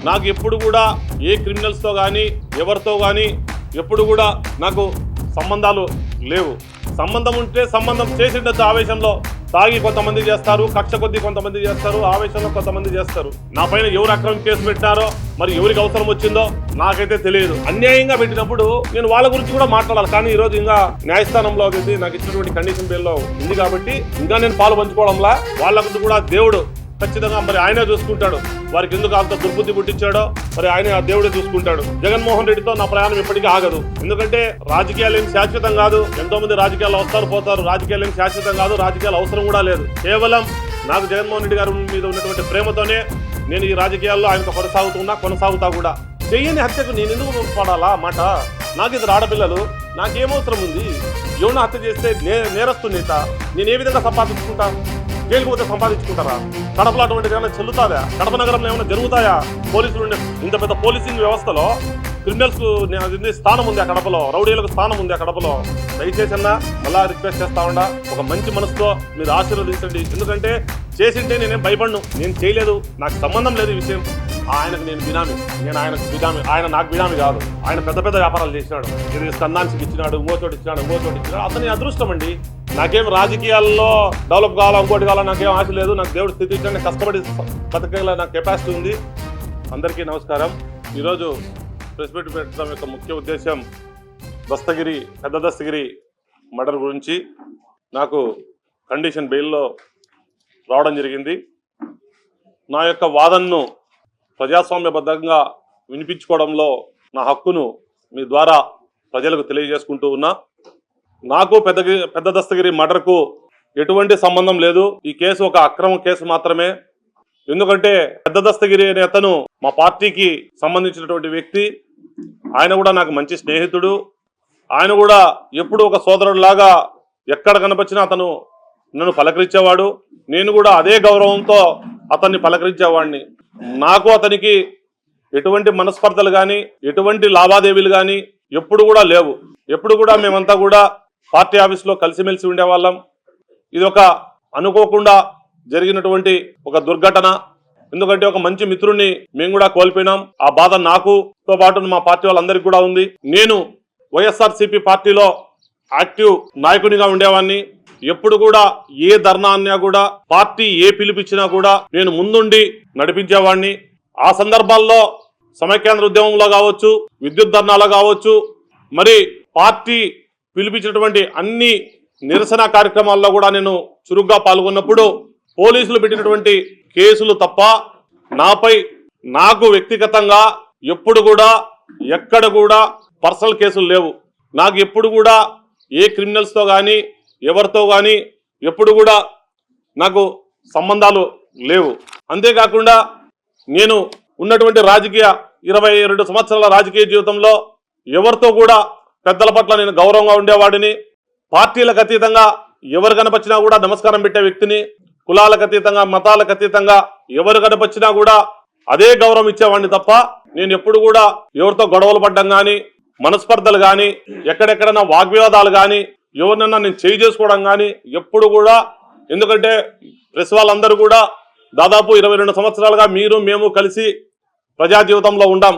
నాకు ఎప్పుడు కూడా ఏ క్రిమినల్స్తో కానీ ఎవరితో కానీ ఎప్పుడు కూడా నాకు సంబంధాలు లేవు. సంబంధం ఉంటే సంబంధం చేసిండొచ్చు, ఆవేశంలో తాగి కొంతమంది చేస్తారు, కక్ష కొద్దీ కొంతమంది చేస్తారు, ఆవేశంలో కొంతమంది చేస్తారు. నా పైన ఎవరు అక్రమం కేసు పెట్టారో మరి ఎవరికి అవసరం వచ్చిందో నాకైతే తెలియదు. అన్యాయంగా పెట్టినప్పుడు నేను వాళ్ళ గురించి కూడా మాట్లాడాలి. కానీ ఈరోజు ఇంకా న్యాయస్థానంలో నాకు ఇచ్చినటువంటి కండిషన్ బెయిల్లో ఉంది కాబట్టి ఇంకా నేను పాలు పంచుకోవడంలా. వాళ్ళ గురించి కూడా దేవుడు ఖచ్చితంగా మరి ఆయనే చూసుకుంటాడు. వారికి ఎందుకు అంత దుర్బుద్ధి పుట్టించాడో మరి ఆయన ఆ దేవుడే చూసుకుంటాడు. జగన్మోహన్ రెడ్డితో నా ప్రయాణం ఎప్పటికీ ఆగదు. ఎందుకంటే రాజకీయాలు ఏం శాశ్వతం కాదు. ఎంతో మంది రాజకీయాలు వస్తారు పోతారు. రాజకీయాలు ఏం శాశ్వతం కాదు. రాజకీయాలు అవసరం కూడా లేదు. కేవలం నాకు జగన్మోహన్ రెడ్డి గారి మీద ఉన్నటువంటి ప్రేమతోనే నేను ఈ రాజకీయాల్లో ఆయనకు కొనసాగుతా కూడా. చెయ్యని హత్యకు నేను ఎందుకు పడాలా మాట? నాకు ఇద్దరు ఆడపిల్లలు, నాకేమవసరం ఉంది? ఎవరిని హత్య చేస్తే నేరస్తున్నీత నేను ఏ విధంగా సంపాదించుకుంటా? జైలుకు పోతే సంపాదించుకుంటారా? కడపలో అటువంటిది ఏమైనా చెల్లుతాదా? కడప నగరంలో ఏమైనా జరుగుతాయా? పోలీసులు ఇంత పెద్ద పోలీసింగ్ వ్యవస్థలో క్రిమినల్స్ స్థానం ఉంది ఆ కడపలో, రౌడీలకు స్థానం ఉంది ఆ కడపలో. దయచేసి అన్నా మళ్ళా రిక్వెస్ట్ చేస్తా ఉండా, ఒక మంచి మనసుతో మీరు ఆశీర్వదించండి. ఎందుకంటే చేసింటే నేనేం భయపడను. నేను చేయలేదు, నాకు సంబంధం లేదు ఈ విషయం. ఆయనకు నేను బినామీ, ఆయనకు బినామీ. ఆయన నాకు బినామీ కాదు. ఆయన పెద్ద పెద్ద వ్యాపారాలు చేసినాడు. ఇది స్కందానికి ఇచ్చినాడు, ఇంకోచోటి ఇచ్చినాడు. అతని అదృష్టం అండి. నాకేం రాజకీయాల్లో డెవలప్ కావాలా, ఇంకోటి కావాలా నాకేం ఆశ లేదు. నాకు దేవుడు స్థితి ఇచ్చాడు. కష్టపడి బతకగల నాకు కెపాసిటీ ఉంది. అందరికీ నమస్కారం. ఈరోజు ప్రెస్ మీట్ పెట్టడం యొక్క ముఖ్య ఉద్దేశం పెద్ద దస్తగిరి మర్డర్ గురించి. నాకు కండిషన్ బెయిల్లో రావడం జరిగింది. నా యొక్క వాదనను ప్రజాస్వామ్యబద్ధంగా వినిపించుకోవడంలో నా హక్కును మీ ద్వారా ప్రజలకు తెలియజేసుకుంటూ ఉన్నా. నాకు పెద్ద దస్తగిరి మర్డర్కు ఎటువంటి సంబంధం లేదు. ఈ కేసు ఒక అక్రమ కేసు మాత్రమే. ఎందుకంటే పెద్ద దస్తగిరి అనే అతను మా పార్టీకి సంబంధించినటువంటి వ్యక్తి. ఆయన కూడా నాకు మంచి స్నేహితుడు. ఆయన కూడా ఎప్పుడు ఒక సోదరుడిలాగా ఎక్కడ కనిపించినా అతను నన్ను పలకరించేవాడు. నేను కూడా అదే గౌరవంతో అతన్ని పలకరించేవాడిని. నాకు అతనికి ఎటువంటి మనస్పర్ధలు కానీ ఎటువంటి లావాదేవీలు కానీ ఎప్పుడు కూడా లేవు. ఎప్పుడు కూడా మేమంతా కూడా పార్టీ ఆఫీస్లో కలిసిమెలిసి ఉండేవాళ్ళం. ఇది ఒక అనుకోకుండా జరిగినటువంటి ఒక దుర్ఘటన. ఎందుకంటే ఒక మంచి మిత్రుడిని మేము కూడా కోల్పోయినాం. ఆ బాధ నాకుతో పాటు మా పార్టీ వాళ్ళందరికీ కూడా ఉంది. నేను వైఎస్ఆర్సీపీ పార్టీలో యాక్టివ్ నాయకునిగా ఉండేవాడిని. ఎప్పుడు కూడా ఏ ధర్నా అన్నా కూడా పార్టీ ఏ పిలిపించినా కూడా నేను ముందుండి నడిపించేవాడిని. ఆ సందర్భాల్లో సమైక్యాంధ్ర ఉద్యమంలో కావచ్చు, విద్యుత్ ధర్నాలో కావచ్చు, మరి పార్టీ పిలిపించినటువంటి అన్ని నిరసన కార్యక్రమాల్లో కూడా నేను చురుగ్గా పాల్గొన్నప్పుడు పోలీసులు పెట్టినటువంటి కేసులు తప్ప నాపై నాకు వ్యక్తిగతంగా ఎప్పుడు కూడా ఎక్కడ కూడా పర్సనల్ కేసులు లేవు. నాకు ఎప్పుడు కూడా ఏ క్రిమినల్స్తో కానీ ఎవరితో కానీ ఎప్పుడు కూడా నాకు సంబంధాలు లేవు. అంతేకాకుండా నేను ఉన్నటువంటి 22 సంవత్సరాల రాజకీయ జీవితంలో ఎవరితో కూడా పెద్దల పట్ల నేను గౌరవంగా ఉండేవాడిని. పార్టీలకు అతీతంగా ఎవరు కనపచ్చినా కూడా నమస్కారం పెట్టే వ్యక్తిని. కులాలకు అతీతంగా మతాలకు అతీతంగా ఎవరు కనపచ్చినా కూడా అదే గౌరవం ఇచ్చేవాడిని తప్ప నేను ఎప్పుడు కూడా ఎవరితో గొడవలు పడ్డం కానీ మనస్పర్ధలు కానీ ఎక్కడెక్కడన్నా వాగ్వివాదాలు కానీ ఎవరినన్నా నేను చేయి చేసుకోవడం కానీ ఎప్పుడు కూడా. ఎందుకంటే ప్రెస్ వాళ్ళందరూ కూడా దాదాపు 22 సంవత్సరాలుగా మేము కలిసి ప్రజా జీవితంలో ఉండాం.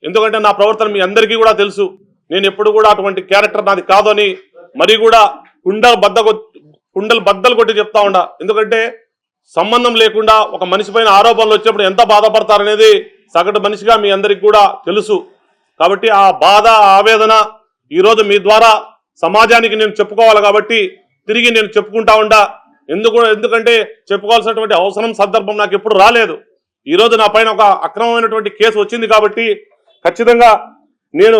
ఎందుకంటే నా ప్రవర్తన మీ అందరికీ కూడా తెలుసు. నేను ఎప్పుడు కూడా అటువంటి క్యారెక్టర్ నాది కాదు అని మరి కూడా కుండలు బద్దలు కొట్టి చెప్తా ఉండా. ఎందుకంటే సంబంధం లేకుండా ఒక మనిషి పైన ఆరోపణలు వచ్చినప్పుడు ఎంత బాధపడతారనేది సగటు మనిషిగా మీ అందరికి కూడా తెలుసు. కాబట్టి ఆ బాధ ఆవేదన ఈరోజు మీ ద్వారా సమాజానికి నేను చెప్పుకోవాలి కాబట్టి తిరిగి నేను చెప్పుకుంటా ఉండా. ఎందుకంటే చెప్పుకోవాల్సినటువంటి అవసరం సందర్భం నాకు ఎప్పుడు రాలేదు. ఈరోజు నా పైన ఒక అక్రమమైనటువంటి కేసు వచ్చింది కాబట్టి ఖచ్చితంగా నేను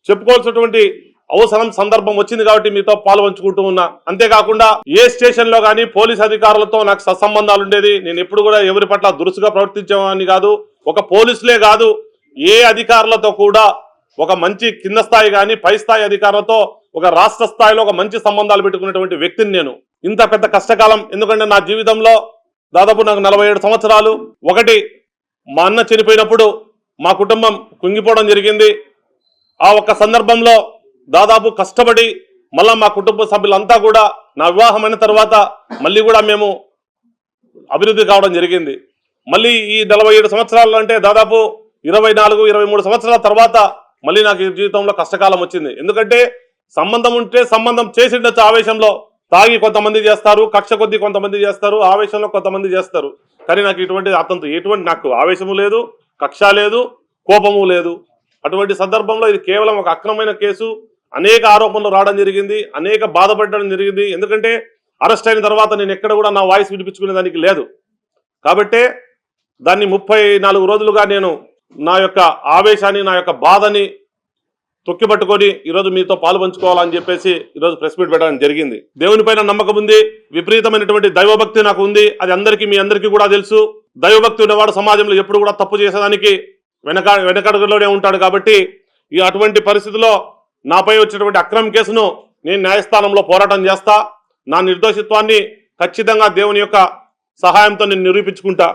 చెప్పుకోవాల్సినటువంటి అవసరం సందర్భం వచ్చింది కాబట్టి మీతో పాల్పంచుకుంటూ ఉన్నా. అంతేకాకుండా ఏ స్టేషన్లో కానీ పోలీస్ అధికారులతో నాకు సత్సంబంధాలు ఉండేది. నేను ఎప్పుడు కూడా ఎవరి పట్ల దురుసుగా ప్రవర్తించేవాడిని కాదు. ఒక పోలీసులే కాదు, ఏ అధికారులతో కూడా ఒక మంచి కింద స్థాయి కానీ పై స్థాయి అధికారులతో ఒక రాష్ట్ర స్థాయిలో ఒక మంచి సంబంధాలు పెట్టుకున్నటువంటి వ్యక్తిని నేను. ఇంత పెద్ద కష్టకాలం, ఎందుకంటే నా జీవితంలో దాదాపు నాకు 47 సంవత్సరాలు. ఒకటి మా అన్న చనిపోయినప్పుడు మా కుటుంబం కుంగిపోవడం జరిగింది. ఆ ఒక్క సందర్భంలో దాదాపు కష్టపడి మళ్ళా మా కుటుంబ సభ్యులంతా కూడా నా వివాహమైన తర్వాత మళ్ళీ కూడా మేము అభివృద్ధి కావడం జరిగింది. మళ్ళీ ఈ 47 సంవత్సరాలు అంటే దాదాపు 24-23 సంవత్సరాల తర్వాత మళ్ళీ నాకు ఈ జీవితంలో కష్టకాలం వచ్చింది. ఎందుకంటే సంబంధం ఉంటే సంబంధం చేసిండొచ్చు ఆవేశంలో, తాగి కొంతమంది చేస్తారు, కక్ష కొద్దీ కొంతమంది చేస్తారు, ఆవేశంలో కొంతమంది చేస్తారు. కానీ నాకు అతనితో ఎటువంటి నాకు ఆవేశము లేదు, కక్ష లేదు, కోపము లేదు. అటువంటి సందర్భంలో ఇది కేవలం ఒక అక్రమమైన కేసు. అనేక ఆరోపణలు రావడం జరిగింది, అనేక బాధపడడం జరిగింది. ఎందుకంటే అరెస్ట్ అయిన తర్వాత నేను ఎక్కడ కూడా నా వాయిస్ వినిపించుకునే దానికి లేదు. కాబట్టే దాన్ని 34 రోజులుగా నేను నా యొక్క ఆవేశాన్ని, నా యొక్క బాధని తొక్కిపట్టుకొని ఈరోజు మీతో పాలు పంచుకోవాలని చెప్పేసి ఈరోజు ప్రెస్ మీట్ పెట్టడం జరిగింది. దేవునిపైన నమ్మకం ఉంది, విపరీతమైనటువంటి దైవభక్తి నాకు ఉంది. అది మీ అందరికీ కూడా తెలుసు. దైవభక్తి ఉన్నవాడు సమాజంలో ఎప్పుడు కూడా తప్పు చేసేదానికి వెనకడుగులోనే ఉంటాడు. కాబట్టి అటువంటి పరిస్థితిలో నాపై వచ్చినటువంటి అక్రమ కేసును నేను న్యాయస్థానంలో పోరాటం చేస్తా. నా నిర్దోషిత్వాన్ని ఖచ్చితంగా దేవుని యొక్క సహాయంతో నేను నిరూపించుకుంటా.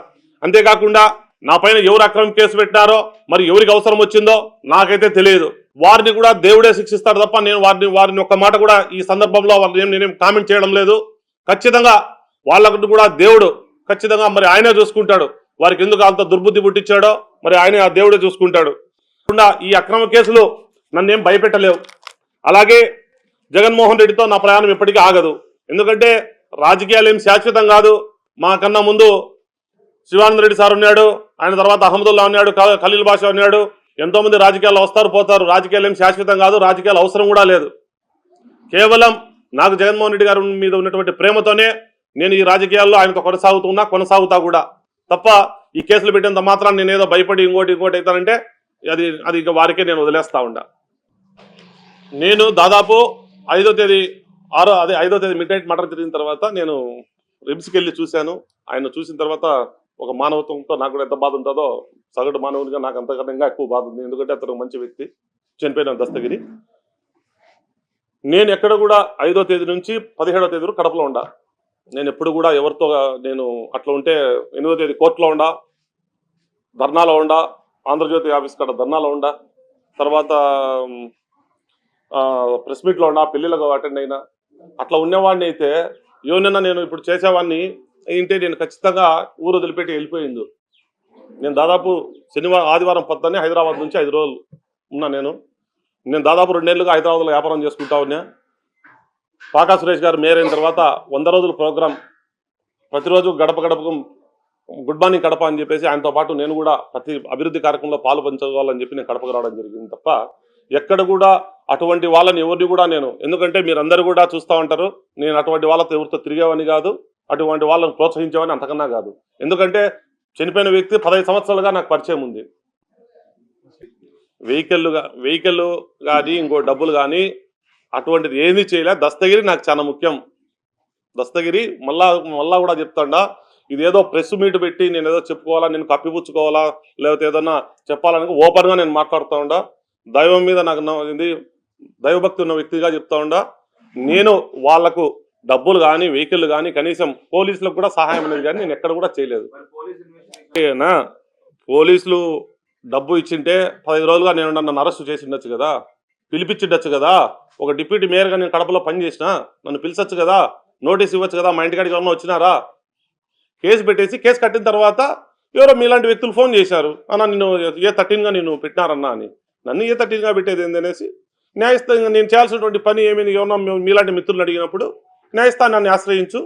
అంతేకాకుండా నా పైన ఎవరు అక్రమ కేసు పెట్టినారో, మరి ఎవరికి అవసరం వచ్చిందో నాకైతే తెలియదు. వారిని కూడా దేవుడే శిక్షిస్తాడు తప్ప నేను వారిని ఒక్క మాట కూడా ఈ సందర్భంలో నేనేం కామెంట్ చేయడం లేదు. ఖచ్చితంగా వాళ్ళకు కూడా దేవుడు ఖచ్చితంగా మరి ఆయనే చూసుకుంటాడు. వారికి ఎందుకు అంత దుర్బుద్ధి పుట్టించాడో మరి ఆయన ఆ దేవుడే చూసుకుంటాడు. ఈ అక్రమ కేసులు నన్నేం భయపెట్టలేవు. అలాగే జగన్మోహన్ రెడ్డితో నా ప్రయాణం ఎప్పటికీ ఆగదు. ఎందుకంటే రాజకీయాలు ఏం శాశ్వతం కాదు. మా కన్నా ముందు శివానంద రెడ్డి సార్ ఉన్నాడు, ఆయన తర్వాత అహ్మదుల్లా ఉన్నాడు, ఖలీల్ బాషా ఉన్నాడు. ఎంతో మంది రాజకీయాల్లో వస్తారు పోతారు. రాజకీయాలు ఏం శాశ్వతం కాదు, రాజకీయాలు అవసరం కూడా లేదు. కేవలం నాకు జగన్మోహన్ రెడ్డి గారి మీద ఉన్నటువంటి ప్రేమతోనే నేను ఈ రాజకీయాల్లో ఆయనతో కొనసాగుతా కూడా తప్ప ఈ కేసులు పెట్టేంత మాత్రం నేను ఏదో భయపడి ఇంకోటి అవుతానంటే అది ఇక వారికే నేను వదిలేస్తా ఉండా. నేను దాదాపు 5వ తేదీ మిడ్ నైట్ మర్డర్ జరిగిన తర్వాత నేను రిమ్స్కి వెళ్ళి చూశాను. ఆయన చూసిన తర్వాత ఒక మానవత్వంతో నాకు కూడా ఎంత బాధ ఉంటుందో సగటు మానవునిగా నాకు అంతకన్నా ఎక్కువ బాధ ఉంది. ఎందుకంటే అతను మంచి వ్యక్తి, చనిపోయిన దస్తగిరి. నేను ఎక్కడ కూడా 5వ తేదీ నుంచి 17వ తేదీ వరకు కడపలో ఉండా. నేను ఎప్పుడు కూడా ఎవరితో నేను అట్లా ఉంటే 8వ తేదీ కోర్టులో ఉండా, ధర్నాలో ఉండా, ఆంధ్రజ్యోతి ఆఫీస్ కాడ ధర్నాలో ఉండా, తర్వాత ప్రెస్ మీట్లో ఉండా, పెళ్లిలకు అటెండ్ అయినా. అట్లా ఉన్నవాడిని అయితే ఏమన్నా నేను ఇప్పుడు చేసేవాడిని ఏంటే నేను ఖచ్చితంగా ఊరు వదిలిపెట్టి వెళ్ళిపోయింది. నేను దాదాపు ఆదివారం పొద్దున్నే హైదరాబాద్ నుంచి 5 రోజులు ఉన్నా. నేను దాదాపు 2 నెలలుగా హైదరాబాద్లో వ్యాపారం చేసుకుంటా ఉన్నా. పాకా సురేష్ గారు మేయర్ అయిన తర్వాత 100 రోజుల ప్రోగ్రాం, ప్రతిరోజు గడప గడపకు గుడ్ మార్నింగ్ కడప అని చెప్పేసి ఆయనతో పాటు నేను కూడా ప్రతి అభివృద్ధి కార్యక్రమంలో పాలు పంచుకోవాలని చెప్పి నేను కడపకు రావడం జరిగింది తప్ప ఎక్కడ కూడా అటువంటి వాళ్ళని ఎవరిని కూడా ఎందుకంటే మీరందరూ కూడా చూస్తూ ఉంటారు, నేను అటువంటి వాళ్ళతో ఎవరితో తిరిగేవని కాదు, అటువంటి వాళ్ళని ప్రోత్సహించేవని అంతకన్నా కాదు. ఎందుకంటే చనిపోయిన వ్యక్తి 15 సంవత్సరాలుగా నాకు పరిచయం ఉంది. వెహికల్ కానీ ఇంకో డబ్బులు కానీ అటువంటిది ఏమీ చేయలే. దస్తగిరి నాకు చాలా ముఖ్యం. దస్తగిరి మళ్ళా కూడా చెప్తాడా, ఇదేదో ప్రెస్ మీట్ పెట్టి నేను ఏదో చెప్పుకోవాలా, నేను కప్పిపుచ్చుకోవాలా, లేకపోతే ఏదన్నా చెప్పాలని ఓపెన్గా నేను మాట్లాడుతూ ఉండా. దైవం మీద నాకు దైవభక్తి ఉన్న వ్యక్తిగా చెప్తా ఉండా. నేను వాళ్లకు డబ్బులు కానీ వెహికల్ కానీ కనీసం పోలీసులకు కూడా సహాయం అనేది కానీ నేను ఎక్కడ కూడా చేయలేదు. పోలీసులు డబ్బు ఇచ్చింటే 15 రోజులుగా నేను నన్ను అరెస్ట్ చేసిండొచ్చు కదా, పిలిపించిండొచ్చు కదా. ఒక డిప్యూటీ మేయర్గా నేను కడపలో పనిచేసిన, నన్ను పిలిచొచ్చు కదా, నోటీస్ ఇవ్వచ్చు కదా. మా ఇంటికాడికి ఎవరన్నా వచ్చినారా? కేసు పెట్టేసి కేసు కట్టిన తర్వాత ఎవరో మీలాంటి వ్యక్తులు ఫోన్ చేశారు, అన్న నేను A13గా నేను పెట్టినారన్నా అని. నన్ను A13గా పెట్టేది ఏందనేసి న్యాయస్థానంగా నేను చేయాల్సినటువంటి పని ఏమైనా ఎవరన్నా మీలాంటి మిత్రులను అడిగినప్పుడు న్యాయస్థానాన్ని ఆశ్రయించు,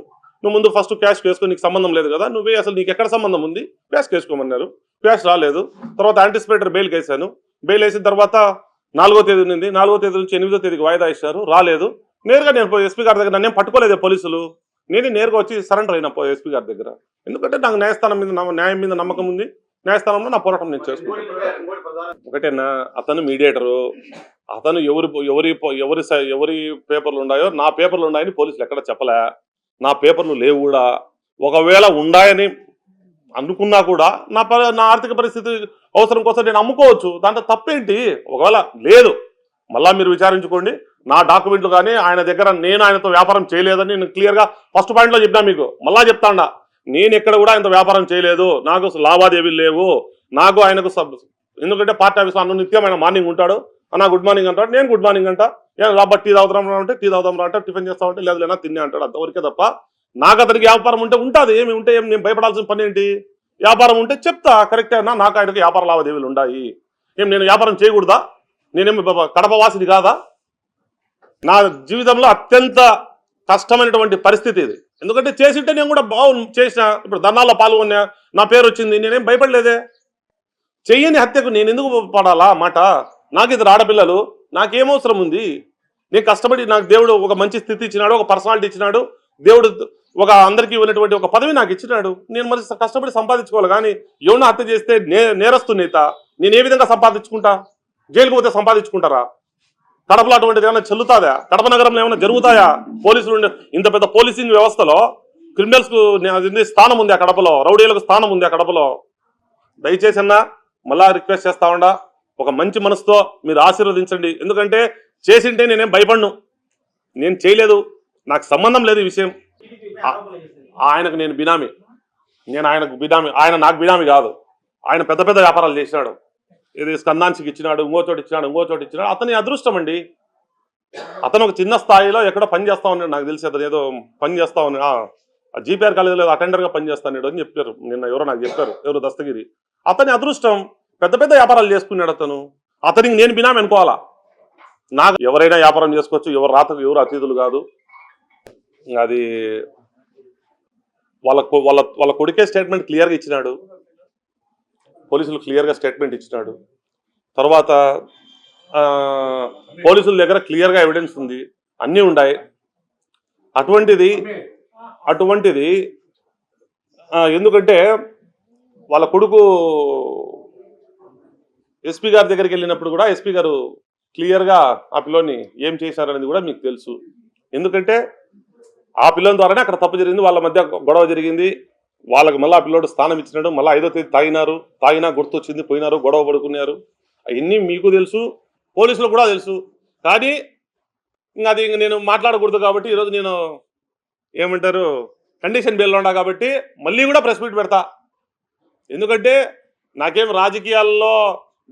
నువ్వు ముందు ఫస్ట్ క్యాష్ కేసుకో, నీకు సంబంధం లేదు కదా, నువ్వే అసలు నీకు ఎక్కడ సంబంధం ఉంది, క్యాష్ కేసుకోమన్నారు. క్యాష్ రాలేదు. తర్వాత యాంటిసిపేటర్ బెయిల్ వేసాను. బెయిల్ వేసిన తర్వాత 4వ తేదీ ఉంది, 4వ తేదీ నుంచి 8వ తేదీకి వాయిదా ఇచ్చారు, రాలేదు. నేరుగా నేను ఎస్పీ గారి దగ్గర నన్నేం పట్టుకోలేదు పోలీసులు, నేను నేరుగా వచ్చి సరెండర్ అయినా ఎస్పీ గారి దగ్గర. ఎందుకంటే నాకు న్యాయం మీద నమ్మకం ఉంది. న్యాయస్థానంలో నా పోరాటం నేను చేసుకుంటాను. ఒకటేనా, అతను మీడియేటరు, అతను ఎవరి పేపర్లు ఉన్నాయో నా పేపర్లు ఉన్నాయని పోలీసులు ఎక్కడ చెప్పలే. నా పేపర్లు లేవు కూడా. ఒకవేళ ఉన్నాయని అనుకున్నా కూడా నా ఆర్థిక పరిస్థితి అవసరం కోసం నేను అమ్ముకోవచ్చు, దాంట్లో తప్పేంటి? ఒకవేళ లేదు, మళ్ళా మీరు విచారించుకోండి. నా డాక్యుమెంట్లు కానీ ఆయన దగ్గర నేను ఆయనతో వ్యాపారం చేయలేదని నేను క్లియర్గా ఫస్ట్ పాయింట్లో చెప్పినా. మీకు మళ్ళా చెప్తాడా, నేను ఎక్కడ కూడా ఆయనతో వ్యాపారం చేయలేదు, నాకు లావాదేవీలు లేవు. నాకు ఆయనకు ఎందుకంటే పార్టీ ఆఫీస్లో అన్న నిత్యం ఆయన మార్నింగ్ ఉంటాడు, అన్న గుడ్ మార్నింగ్ అంటాడు, నేను గుడ్ మార్నింగ్ అంటా. రాబట్టి టీ తాగుతాం అంటే టీ తాగుతాం అంటే, టిఫిన్ చేస్తామంటే లేదులేనా తినే అంటాడు. అంతవరకే తప్ప నాకు అతనికి వ్యాపారం ఉంటే ఉంటుంది. ఏమి ఉంటే నేను భయపడాల్సిన పని ఏంటి? వ్యాపారం ఉంటే చెప్తా కరెక్టే అన్నా, నాకు ఆయనకు వ్యాపార లావాదేవీలు ఉన్నాయి. ఏం నేను వ్యాపారం చేయకూడదా? నేనేమి కడప వాసిని కాదా? నా జీవితంలో అత్యంత కష్టమైనటువంటి పరిస్థితి ఇది. ఎందుకంటే చేసింటే నేను కూడా చేసిన. ఇప్పుడు ధర్నాల్లో పాల్గొన్నా, నా పేరు వచ్చింది, నేనేం భయపడలేదే. చెయ్యని హత్యకు నేను ఎందుకు పడాలా మాట? నాకు ఇద్దరు ఆడపిల్లలు, నాకేమవసరం ఉంది? నేను కష్టపడి నాకు దేవుడు ఒక మంచి స్థితి ఇచ్చినాడు, ఒక పర్సనాలిటీ ఇచ్చినాడు, దేవుడు ఒక అందరికీ ఉన్నటువంటి ఒక పదవి నాకు ఇచ్చినాడు. నేను మరి కష్టపడి సంపాదించుకోవాలి. కానీ ఎవరిన హత్య చేస్తే నేరస్తునేత నేను ఏ విధంగా సంపాదించుకుంటా? జైలుకు పోతే సంపాదించుకుంటారా? కడపలో అటువంటిది ఏమైనా చెల్లుతాదా? కడప నగరంలో ఏమైనా జరుగుతాయా? పోలీసులు ఇంత పెద్ద పోలీసింగ్ వ్యవస్థలో క్రిమినల్స్ కు స్థానం ఉంది ఆ కడపలో, రౌడీలకు స్థానం ఉంది ఆ కడపలో. దయచేసి అన్నా మళ్ళా రిక్వెస్ట్ చేస్తా ఉండా, ఒక మంచి మనసుతో మీరు ఆశీర్వదించండి. ఎందుకంటే చేసింటే నేనేం భయపడను, నేను చేయలేదు, నాకు సంబంధం లేదు ఈ విషయం. ఆయనకు నేను బినామీ, నేను ఆయనకు బినామీ, ఆయన నాకు బినామీ కాదు. ఆయన పెద్ద పెద్ద వ్యాపారాలు చేసినాడు. ఇది స్కందాన్సికి ఇచ్చినాడు, ఇంకో చోటు ఇచ్చినాడు. అతని అదృష్టం అండి. అతను ఒక చిన్న స్థాయిలో ఎక్కడో పని చేస్తా ఉన్నాడు, నాకు తెలిసి అతను ఏదో పని చేస్తా ఉన్నాడు. ఆ జీపీఆర్ కాలేజీలో అటెండర్గా పనిచేస్తాడు అని చెప్పారు నిన్న, ఎవరో నాకు చెప్పారు, ఎవరు దస్తగిరి. అతని అదృష్టం, పెద్ద పెద్ద వ్యాపారాలు చేసుకున్నాడు అతను. అతనికి నేను బినామీ అనుకోవాలా? నాకు ఎవరైనా వ్యాపారం చేసుకోవచ్చు, ఎవరు రాతకు ఎవరు అతిథులు కాదు. అది వాళ్ళ కొడుకే స్టేట్మెంట్ క్లియర్గా ఇచ్చినాడు, పోలీసులు క్లియర్గా స్టేట్మెంట్ ఇచ్చినాడు. తర్వాత పోలీసుల దగ్గర క్లియర్గా ఎవిడెన్స్ ఉంది, అన్నీ ఉన్నాయి. అటువంటిది ఎందుకంటే వాళ్ళ కొడుకు ఎస్పీ గారి దగ్గరికి వెళ్ళినప్పుడు కూడా ఎస్పీ గారు క్లియర్గా ఆ పిల్లోని ఏం చేశారనేది కూడా మీకు తెలుసు. ఎందుకంటే ఆ పిల్లని ద్వారానే అక్కడ తప్పు జరిగింది, వాళ్ళ మధ్య గొడవ జరిగింది. వాళ్ళకి మళ్ళీ ఆ పిల్లోడు స్థానం ఇచ్చినాడు, మళ్ళీ 5వ తేదీ తాగినా గుర్తొచ్చింది, పోయినారు, గొడవ పడుకున్నారు. అవన్నీ మీకు తెలుసు, పోలీసులకు కూడా తెలుసు. కానీ అది నేను మాట్లాడకూడదు కాబట్టి ఈరోజు నేను ఏమంటారు కండిషన్ బెయిల్లో ఉన్నా కాబట్టి మళ్ళీ కూడా ప్రెస్ మీట్ పెడతా. ఎందుకంటే నాకేం రాజకీయాల్లో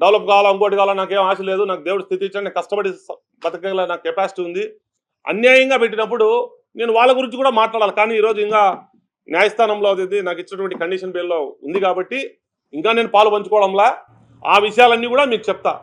డెవలప్ కావాలా, ఇంకోటి కావాలా నాకేం ఆశ లేదు. నాకు దేవుడు స్థితి ఇచ్చాడు, నేను కష్టపడి బతకగల నాకు కెపాసిటీ ఉంది. అన్యాయంగా పెట్టినప్పుడు నేను వాళ్ళ గురించి కూడా మాట్లాడాలి. కానీ ఈరోజు ఇంకా న్యాయస్థానంలో అది నాకు ఇచ్చినటువంటి కండిషన్ బెయిల్లో ఉంది కాబట్టి ఇంకా నేను పాలు పంచుకోవడంలా ఆ విషయాలన్నీ కూడా మీకు చెప్తా.